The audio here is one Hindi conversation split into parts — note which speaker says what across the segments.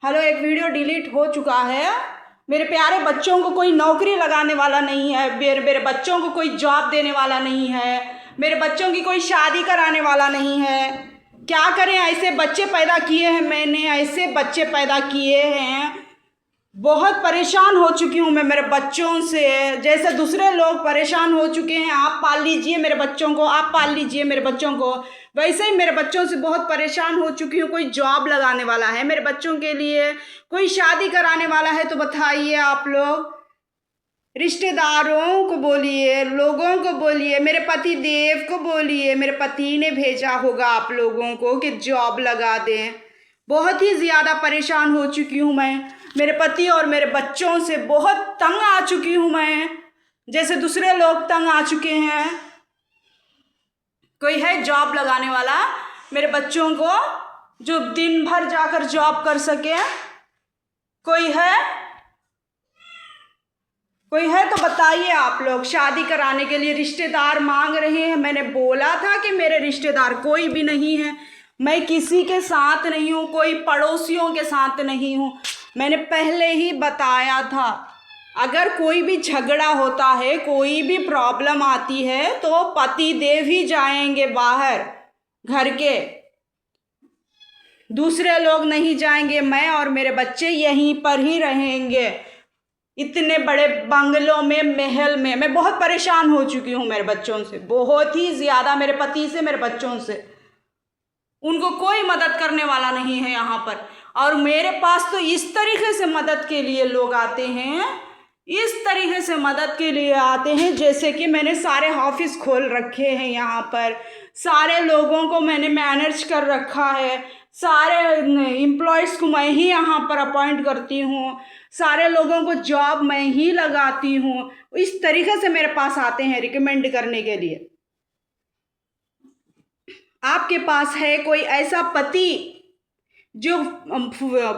Speaker 1: हेलो, एक वीडियो डिलीट हो चुका है। मेरे प्यारे बच्चों को कोई नौकरी लगाने वाला नहीं है, मेरे बच्चों को कोई जॉब देने वाला नहीं है, मेरे बच्चों की कोई शादी कराने वाला नहीं है। क्या करें, ऐसे बच्चे पैदा किए हैं मैंने, ऐसे बच्चे पैदा किए हैं। बहुत परेशान हो चुकी हूँ मैं मेरे बच्चों से। जैसे दूसरे लोग परेशान हो चुके हैं, आप पाल लीजिए मेरे बच्चों को, आप पाल लीजिए मेरे बच्चों को, वैसे ही मेरे बच्चों से बहुत परेशान हो चुकी हूँ। कोई जॉब लगाने वाला है मेरे बच्चों के लिए, कोई शादी कराने वाला है तो बताइए। आप लोग रिश्तेदारों को बोलिए, लोगों को बोलिए, मेरे पति देव को बोलिए, मेरे पति ने भेजा होगा आप लोगों को कि जॉब लगा दें। बहुत ही ज़्यादा परेशान हो चुकी हूँ मैं मेरे पति और मेरे बच्चों से, बहुत तंग आ चुकी हूँ मैं, जैसे दूसरे लोग तंग आ चुके हैं। कोई है जॉब लगाने वाला मेरे बच्चों को, जो दिन भर जाकर जॉब कर सके? कोई है तो बताइए। आप लोग शादी कराने के लिए रिश्तेदार मांग रहे हैं। मैंने बोला था कि मेरे रिश्तेदार कोई भी नहीं है, मैं किसी के साथ नहीं हूँ, कोई पड़ोसियों के साथ नहीं हूँ। मैंने पहले ही बताया था, अगर कोई भी झगड़ा होता है, कोई भी प्रॉब्लम आती है तो पति देव ही जाएंगे बाहर घर के, दूसरे लोग नहीं जाएंगे। मैं और मेरे बच्चे यहीं पर ही रहेंगे, इतने बड़े बंगलों में, महल में। मैं बहुत परेशान हो चुकी हूँ मेरे बच्चों से, बहुत ही ज़्यादा, मेरे पति से, मेरे बच्चों से। उनको कोई मदद करने वाला नहीं है यहाँ पर। और मेरे पास तो इस तरीके से मदद के लिए लोग आते हैं, इस तरीके से मदद के लिए आते हैं जैसे कि मैंने सारे ऑफिस खोल रखे हैं यहाँ पर, सारे लोगों को मैंने मैनेज कर रखा है, सारे एम्प्लॉयज़ को मैं ही यहाँ पर अपॉइंट करती हूँ, सारे लोगों को जॉब मैं ही लगाती हूँ। इस तरीके से मेरे पास आते हैं रिकमेंड करने के लिए। आपके पास है कोई ऐसा पति जो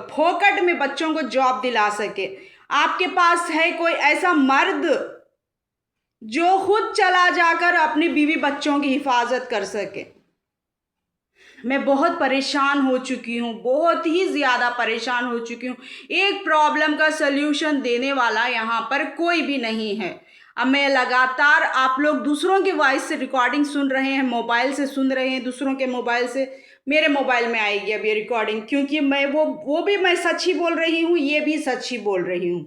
Speaker 1: फोकट में बच्चों को जॉब दिला सके? आपके पास है कोई ऐसा मर्द जो खुद चला जाकर अपनी बीवी बच्चों की हिफाजत कर सके? मैं बहुत परेशान हो चुकी हूँ, बहुत ही ज़्यादा परेशान हो चुकी हूँ। एक प्रॉब्लम का सल्यूशन देने वाला यहाँ पर कोई भी नहीं है। अब मैं लगातार, आप लोग दूसरों के वॉइस से रिकॉर्डिंग सुन रहे हैं, मोबाइल से सुन रहे हैं, दूसरों के मोबाइल से मेरे मोबाइल में आएगी अब ये रिकॉर्डिंग, क्योंकि मैं वो भी मैं सच ही बोल रही हूँ, ये भी सच ही बोल रही हूँ।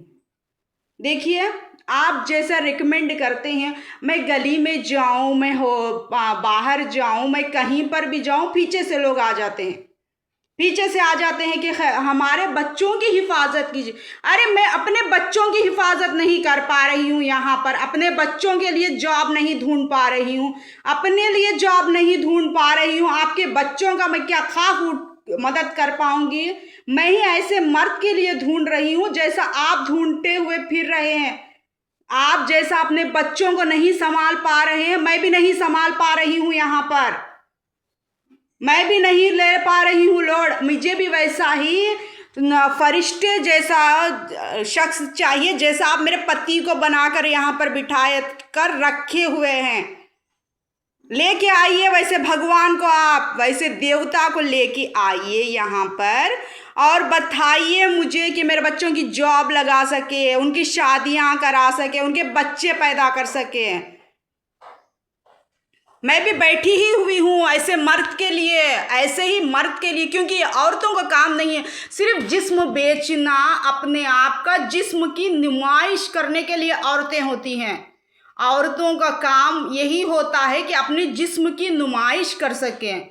Speaker 1: देखिए, आप जैसा रिकमेंड करते हैं, मैं गली में जाऊं, मैं बाहर जाऊं, मैं कहीं पर भी जाऊं, पीछे से लोग आ जाते हैं, पीछे से आ जाते हैं कि हमारे बच्चों की हिफाजत कीजिए। अरे मैं अपने बच्चों की हिफाजत नहीं कर पा रही हूँ यहाँ पर, अपने बच्चों के लिए जॉब नहीं ढूंढ पा रही हूँ, अपने लिए जॉब नहीं ढूंढ पा रही हूँ, आपके बच्चों का मैं क्या खास मदद कर पाऊंगी? मैं ही ऐसे मर्द के लिए ढूंढ रही हूँ जैसा आप ढूंढते हुए फिर रहे हैं। आप जैसा अपने बच्चों को नहीं संभाल पा रहे हैं, मैं भी नहीं संभाल पा रही हूँ यहाँ पर, मैं भी नहीं ले पा रही हूँ लोड। मुझे भी वैसा ही फरिश्ते जैसा शख्स चाहिए जैसा आप मेरे पति को बनाकर यहाँ पर बिठाए कर रखे हुए हैं। लेके आइए वैसे भगवान को, आप वैसे देवता को लेके आइए यहाँ पर और बताइए मुझे कि मेरे बच्चों की जॉब लगा सके, उनकी शादियाँ करा सके, उनके बच्चे पैदा कर सके। मैं भी बैठी ही हुई हूँ ऐसे मर्द के लिए, ऐसे ही मर्द के लिए, क्योंकि औरतों का काम नहीं है सिर्फ जिस्म बेचना, अपने आप का जिस्म की नुमाइश करने के लिए औरतें होती हैं। औरतों का काम यही होता है कि अपने जिस्म की नुमाइश कर सकें।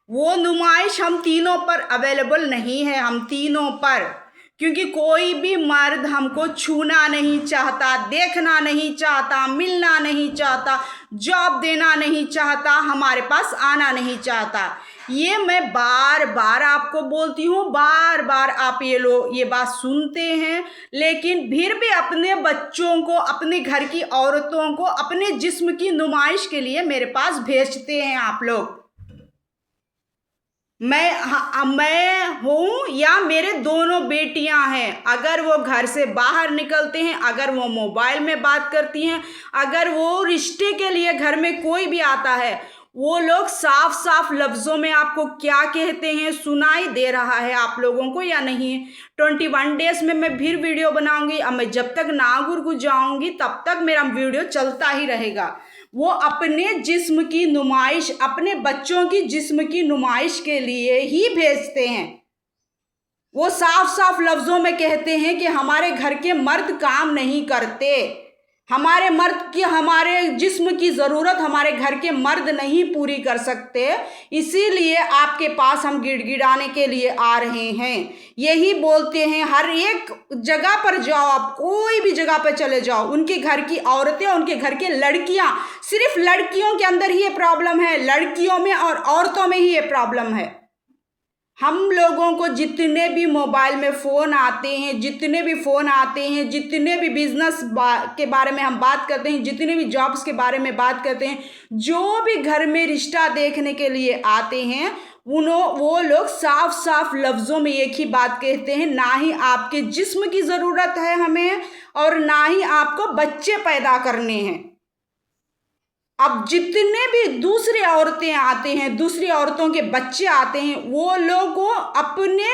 Speaker 1: वो नुमाइश हम तीनों पर अवेलेबल नहीं है, हम तीनों पर, क्योंकि कोई भी मर्द हमको छूना नहीं चाहता, देखना नहीं चाहता, मिलना नहीं चाहता, जॉब देना नहीं चाहता, हमारे पास आना नहीं चाहता। ये मैं बार बार आपको बोलती हूँ, बार बार आप ये बात सुनते हैं, लेकिन फिर भी अपने बच्चों को, अपने घर की औरतों को अपने जिस्म की नुमाइश के लिए मेरे पास भेजते हैं आप लोग। मैं हूँ या मेरे दोनों बेटियां हैं, अगर वो घर से बाहर निकलते हैं, अगर वो मोबाइल में बात करती हैं, अगर वो रिश्ते के लिए घर में कोई भी आता है, वो लोग साफ साफ लफ्जों में आपको क्या कहते हैं सुनाई दे रहा है आप लोगों को या नहीं? 21 डेज में मैं फिर वीडियो बनाऊंगी। अब मैं जब तक नागुर को जाऊंगी तब तक मेरा वीडियो चलता ही रहेगा। वो अपने जिस्म की नुमाइश, अपने बच्चों की जिस्म की नुमाइश के लिए ही भेजते हैं। वो साफ साफ लफ्जों में कहते हैं कि हमारे घर के मर्द काम नहीं करते, हमारे मर्द की, हमारे जिस्म की ज़रूरत हमारे घर के मर्द नहीं पूरी कर सकते, इसीलिए आपके पास हम गिड़गिड़ाने के लिए आ रहे हैं। यही बोलते हैं। हर एक जगह पर जाओ, आप कोई भी जगह पर चले जाओ, उनके घर की औरतें, उनके घर के लड़कियां, सिर्फ लड़कियों के अंदर ही ये प्रॉब्लम है, लड़कियों में और औरतों में ही ये प्रॉब्लम है। हम लोगों को जितने भी मोबाइल में फ़ोन आते हैं, जितने भी फ़ोन आते हैं, जितने भी बिजनेस के बारे में हम बात करते हैं, जितने भी जॉब्स के बारे में बात करते हैं, जो भी घर में रिश्ता देखने के लिए आते हैं, वो लोग साफ साफ लफ्ज़ों में एक ही बात कहते हैं, ना ही आपके जिस्म की ज़रूरत है हमें और ना ही आपको बच्चे पैदा करने हैं। अब जितने भी दूसरी औरतें आते हैं, दूसरी औरतों के बच्चे आते हैं, वो लोग अपने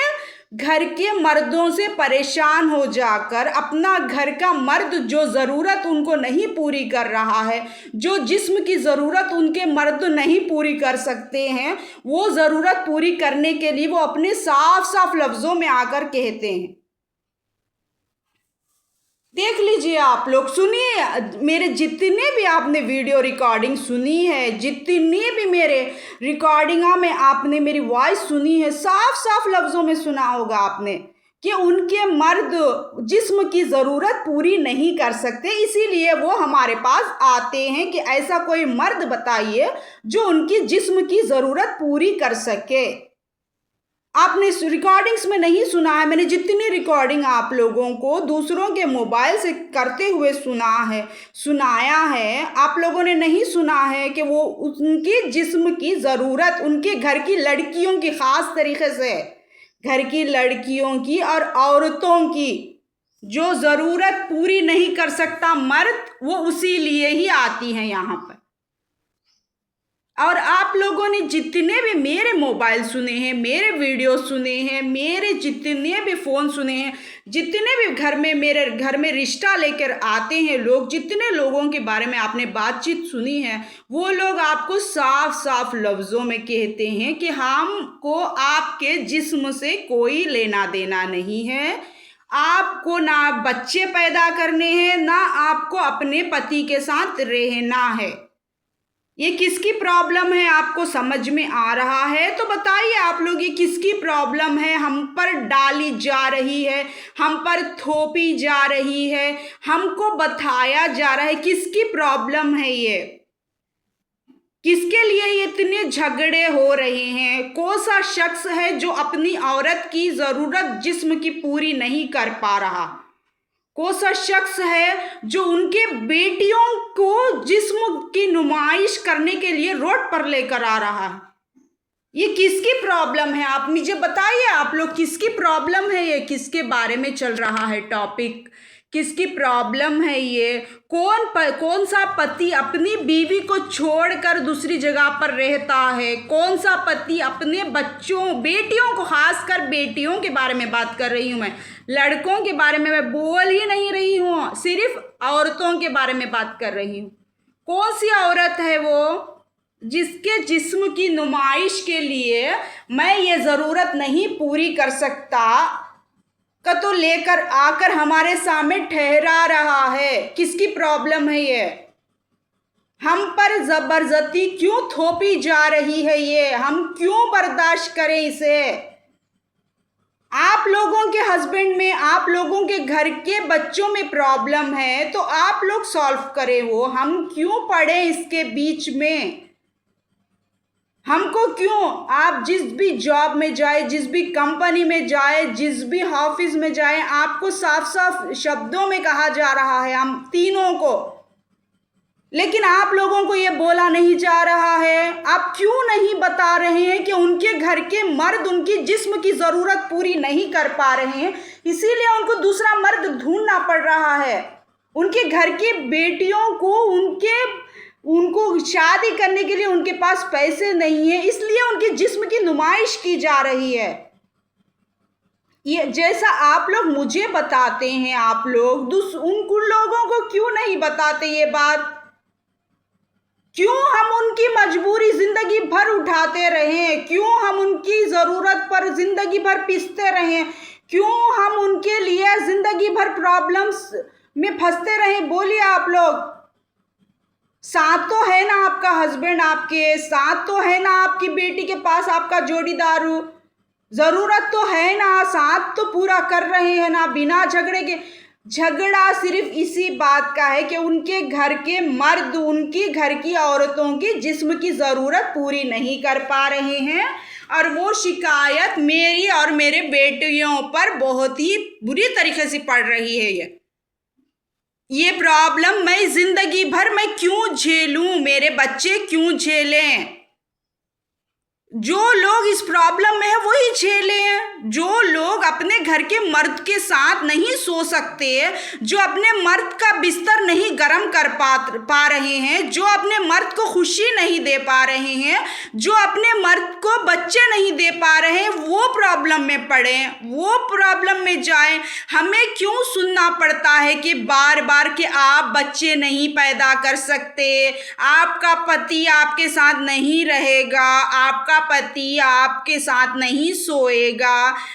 Speaker 1: घर के मर्दों से परेशान हो जाकर अपना घर का मर्द जो ज़रूरत उनको नहीं पूरी कर रहा है, जो जिस्म की ज़रूरत उनके मर्द नहीं पूरी कर सकते हैं, वो ज़रूरत पूरी करने के लिए वो अपने साफ साफ लफ्ज़ों में आकर कहते हैं। देख लीजिए, आप लोग सुनिए, मेरे जितने भी आपने वीडियो रिकॉर्डिंग सुनी है, जितनी भी मेरे रिकॉर्डिंगा में आपने मेरी वॉइस सुनी है, साफ साफ लफ्ज़ों में सुना होगा आपने कि उनके मर्द जिस्म की ज़रूरत पूरी नहीं कर सकते, इसीलिए वो हमारे पास आते हैं कि ऐसा कोई मर्द बताइए जो उनकी जिस्म की ज़रूरत पूरी कर सके। आपने रिकॉर्डिंग्स में नहीं सुना है, मैंने जितनी रिकॉर्डिंग आप लोगों को दूसरों के मोबाइल से करते हुए सुनाया है, आप लोगों ने नहीं सुना है कि वो उनकी जिस्म की ज़रूरत, उनके घर की लड़कियों की, ख़ास तरीके से घर की लड़कियों की और औरतों की जो ज़रूरत पूरी नहीं कर सकता मर्द, वो उसी लिए ही आती हैं यहाँ पर। और आप लोगों ने जितने भी मेरे मोबाइल सुने हैं, मेरे वीडियो सुने हैं, मेरे जितने भी फ़ोन सुने हैं, जितने भी मेरे घर में रिश्ता लेकर आते हैं लोग, जितने लोगों के बारे में आपने बातचीत सुनी है, वो लोग आपको साफ साफ लफ्ज़ों में कहते हैं कि हमको आपके जिस्म से कोई लेना देना नहीं है, आपको ना बच्चे पैदा करने हैं, ना आपको अपने पति के साथ रहना है। ये किसकी प्रॉब्लम है आपको समझ में आ रहा है तो बताइए आप लोग, ये किसकी प्रॉब्लम है? हम पर डाली जा रही है, हम पर थोपी जा रही है, हमको बताया जा रहा है, किसकी प्रॉब्लम है ये? किसके लिए ये इतने झगड़े हो रहे हैं? कौन सा शख्स है जो अपनी औरत की ज़रूरत जिस्म की पूरी नहीं कर पा रहा? कौन सा शख्स है जो उनके बेटियों को जिस्म की नुमाइश करने के लिए रोड पर लेकर आ रहा है? ये किसकी प्रॉब्लम है? आप मुझे बताइए, आप लोग, किसकी प्रॉब्लम है ये? किसके बारे में चल रहा है टॉपिक? किसकी प्रॉब्लम है ये? कौन सा पति अपनी बीवी को छोड़कर दूसरी जगह पर रहता है? कौन सा पति अपने बच्चों, बेटियों को, खासकर बेटियों के बारे में बात कर रही हूँ मैं, लड़कों के बारे में मैं बोल ही नहीं रही हूँ, सिर्फ औरतों के बारे में बात कर रही हूँ। कौन सी औरत है वो जिसके जिस्म की नुमाइश के लिए मैं ये ज़रूरत नहीं पूरी कर सकता का तो लेकर आकर हमारे सामने ठहरा रहा है? किसकी प्रॉब्लम है ये? हम पर ज़बरदस्ती क्यों थोपी जा रही है ये? हम क्यों बर्दाश्त करें इसे? आप लोगों के हस्बैंड में, आप लोगों के घर के बच्चों में प्रॉब्लम है तो आप लोग सॉल्व करें वो, हम क्यों पड़े इसके बीच में? हमको क्यों? आप जिस भी जॉब में जाए, जिस भी कंपनी में जाए, जिस भी ऑफिस में जाए, आपको साफ साफ शब्दों में कहा जा रहा है हम तीनों को, लेकिन आप लोगों को ये बोला नहीं जा रहा है। आप क्यों नहीं बता रहे हैं कि उनके घर के मर्द उनकी जिस्म की ज़रूरत पूरी नहीं कर पा रहे हैं, इसीलिए उनको दूसरा मर्द ढूंढना पड़ रहा है? उनके घर की बेटियों को उनके उनको शादी करने के लिए उनके पास पैसे नहीं है, इसलिए उनके जिस्म की नुमाइश की जा रही है। ये जैसा आप लोग मुझे बताते हैं, आप लोग उन लोगों को क्यों नहीं बताते ये बात? क्यों हम उनकी मजबूरी जिंदगी भर उठाते रहें? क्यों हम उनकी ज़रूरत पर जिंदगी भर पिसते रहें? क्यों हम उनके लिए जिंदगी भर प्रॉब्लम्स में फंसते रहें? बोलिए आप लोग। साथ तो है ना आपका हस्बैंड, आपके साथ तो है ना आपकी बेटी के पास आपका जोड़ीदार, ज़रूरत तो है ना, साथ तो पूरा कर रहे हैं ना बिना झगड़े के। झगड़ा सिर्फ इसी बात का है कि उनके घर के मर्द उनकी घर की औरतों की जिस्म की ज़रूरत पूरी नहीं कर पा रहे हैं, और वो शिकायत मेरी और मेरे बेटियों पर बहुत ही बुरी तरीके से पड़ रही है। ये प्रॉब्लम मैं जिंदगी भर मैं क्यों झेलूं? मेरे बच्चे क्यों झेलें? जो लोग इस प्रॉब्लम में है वही झेले हैं। जो लोग अपने घर के मर्द के साथ नहीं सो सकते, जो अपने मर्द का बिस्तर नहीं गर्म कर पा रहे हैं, जो अपने मर्द को खुशी नहीं दे पा रहे हैं, जो अपने मर्द को बच्चे नहीं दे पा रहे हैं, वो प्रॉब्लम में पड़े, वो प्रॉब्लम में जाएं। हमें क्यों सुनना पड़ता है कि बार बार कि आप बच्चे नहीं पैदा कर सकते, आपका पति आपके साथ नहीं रहेगा, आपका पति आपके साथ नहीं सोएगा,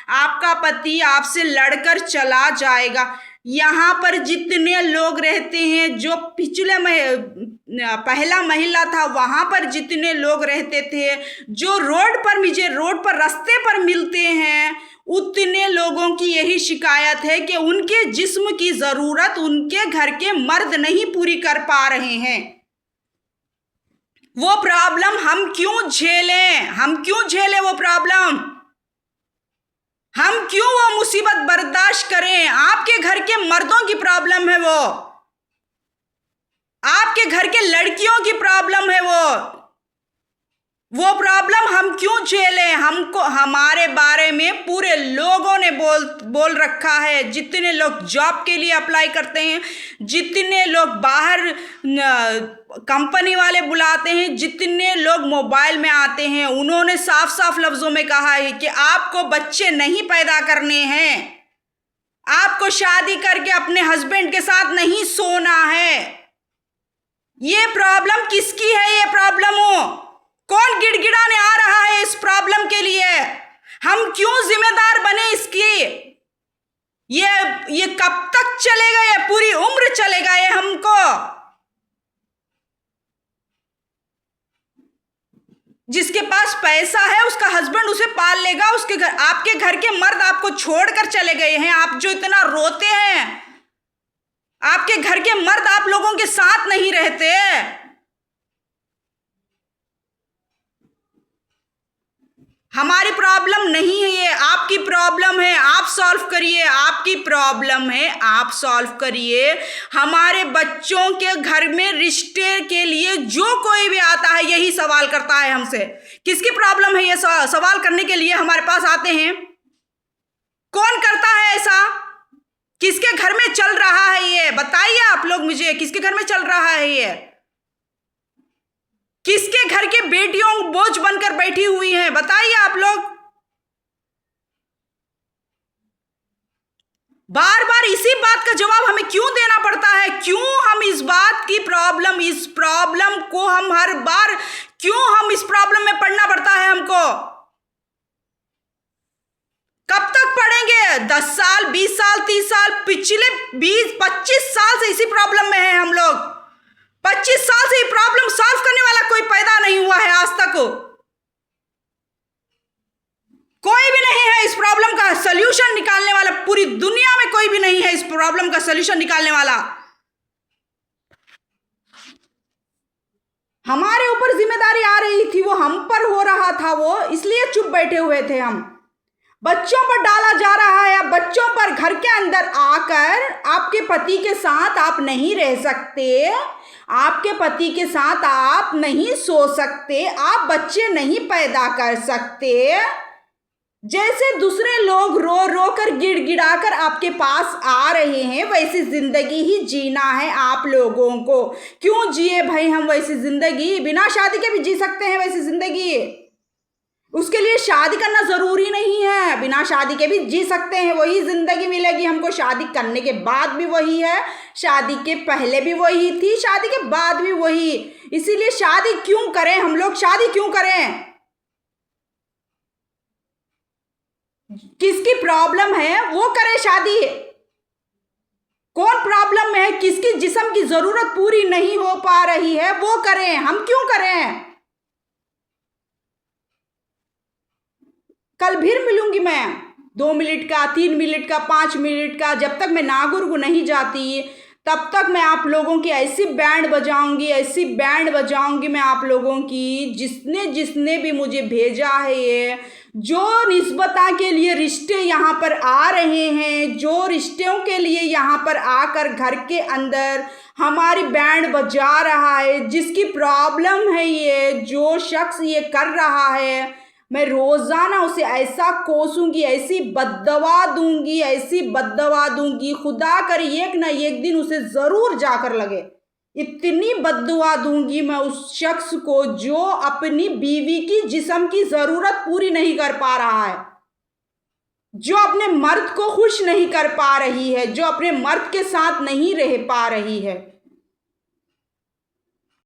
Speaker 1: आपका पति आपसे लड़कर चला जाएगा। यहाँ पर जितने लोग रहते हैं, जो पिछले पहला महिला था वहाँ पर जितने लोग रहते थे, जो रोड पर रास्ते पर मिलते हैं, उतने लोगों की यही शिकायत है कि उनके जिस्म की ज़रूरत उनके घर के मर्द नहीं पूरी कर पा रहे हैं। वो प्रॉब्लम हम क्यों झेलें? हम क्यों झेलें वो प्रॉब्लम? हम क्यों वो मुसीबत बर्दाश्त करें? आपके घर के मर्दों की प्रॉब्लम है वो, आपके घर के लड़कियों की प्रॉब्लम है वो प्रॉब्लम हम क्यों झेलें? हमको हमारे बारे में पूरे लोगों ने बोल रखा है। जितने लोग जॉब के लिए अप्लाई करते हैं, जितने लोग बाहर कंपनी वाले बुलाते हैं, जितने लोग मोबाइल में आते हैं, उन्होंने साफ साफ लफ्जों में कहा है कि आपको बच्चे नहीं पैदा करने हैं, आपको शादी करके अपने हस्बैंड के साथ नहीं सोना है। ये प्रॉब्लम किसकी है? ये प्रॉब्लम हो कौन गिड़गिड़ाने आ रहा है इस प्रॉब्लम के लिए? हम क्यों जिम्मेदार बने इसकी? ये कब तक चलेगा? ये पूरी उम्र चलेगा ये हमको। जिसके पास पैसा है उसका हस्बैंड उसे पाल लेगा, उसके घर, आपके घर के मर्द आपको छोड़कर चले गए हैं। आप जो इतना रोते हैं, आपके घर के मर्द आप लोगों के साथ नहीं रहते। हमारी प्रॉब्लम नहीं है ये, आपकी प्रॉब्लम है, आप सॉल्व करिए। आपकी प्रॉब्लम है, आप सॉल्व करिए। हमारे बच्चों के घर में रिश्ते के लिए जो कोई भी आता है यही सवाल करता है हमसे, किसकी प्रॉब्लम है? ये सवाल करने के लिए हमारे पास आते हैं। कौन करता है ऐसा? किसके घर में चल रहा है ये? बताइए आप लोग मुझे, किसके घर में चल रहा है ये? किसके घर के बेटियों बोझ बनकर बैठी हुई हैं? बताइए आप लोग। बार बार इसी बात का जवाब हमें क्यों देना पड़ता है? क्यों हम इस बात की इस प्रॉब्लम को हम हर बार क्यों हम इस प्रॉब्लम में पड़ना पड़ता है हमको? कब तक पढ़ेंगे? 10 साल, 20 साल, 30 साल, पिछले 20-25 साल से इसी प्रॉब्लम में है हम लोग। 25 साल से ये प्रॉब्लम सॉल्व करने वाला कोई पैदा नहीं हुआ है आज तक। कोई भी नहीं है इस प्रॉब्लम का सलूशन निकालने वाला। पूरी दुनिया में कोई भी नहीं है इस प्रॉब्लम का सलूशन निकालने वाला। हमारे ऊपर जिम्मेदारी आ रही थी, वो हम पर हो रहा था, वो इसलिए चुप बैठे हुए थे हम। बच्चों पर डाला जा रहा है। अब बच्चों पर घर के अंदर आकर आपके पति के साथ आप नहीं रह सकते, आपके पति के साथ आप नहीं सो सकते, आप बच्चे नहीं पैदा कर सकते। जैसे दूसरे लोग रो रो कर गिड़गिड़ा कर आपके पास आ रहे हैं, वैसी जिंदगी ही जीना है आप लोगों को। क्यों जिए भाई हम वैसी जिंदगी? बिना शादी के भी जी सकते हैं वैसी जिंदगी। उसके लिए शादी करना जरूरी नहीं है, बिना शादी के भी जी सकते हैं। वही जिंदगी मिलेगी हमको, शादी करने के बाद भी वही है, शादी के पहले भी वही थी, शादी के बाद भी वही। इसीलिए शादी क्यों करें हम लोग? शादी क्यों करें? किसकी प्रॉब्लम है वो करे शादी। कौन प्रॉब्लम में है? किसकी जिस्म की जरूरत पूरी नहीं हो पा रही है वो करें, हम क्यों करें? कल फिर मिलूंगी मैं, 2 मिनट का, 3 मिनट का, 5 मिनट का। जब तक मैं नागुर को नहीं जाती तब तक मैं आप लोगों की ऐसी बैंड बजाऊंगी, ऐसी बैंड बजाऊंगी मैं आप लोगों की। जिसने जिसने भी मुझे भेजा है, ये जो निस्बता के लिए रिश्ते यहाँ पर आ रहे हैं, जो रिश्तों के लिए यहाँ पर आकर घर के अंदर हमारी बैंड बजा रहा है, जिसकी प्रॉब्लम है ये, जो शख्स ये कर रहा है, मैं रोजाना उसे ऐसा कोसूंगी, ऐसी बद्दवा दूंगी, ऐसी बद्दवा दूंगी, खुदा करे एक ना एक दिन उसे जरूर जाकर लगे। इतनी बद्दुआ दूंगी मैं उस शख्स को जो अपनी बीवी की जिस्म की जरूरत पूरी नहीं कर पा रहा है, जो अपने मर्द को खुश नहीं कर पा रही है, जो अपने मर्द के साथ नहीं रह पा रही है।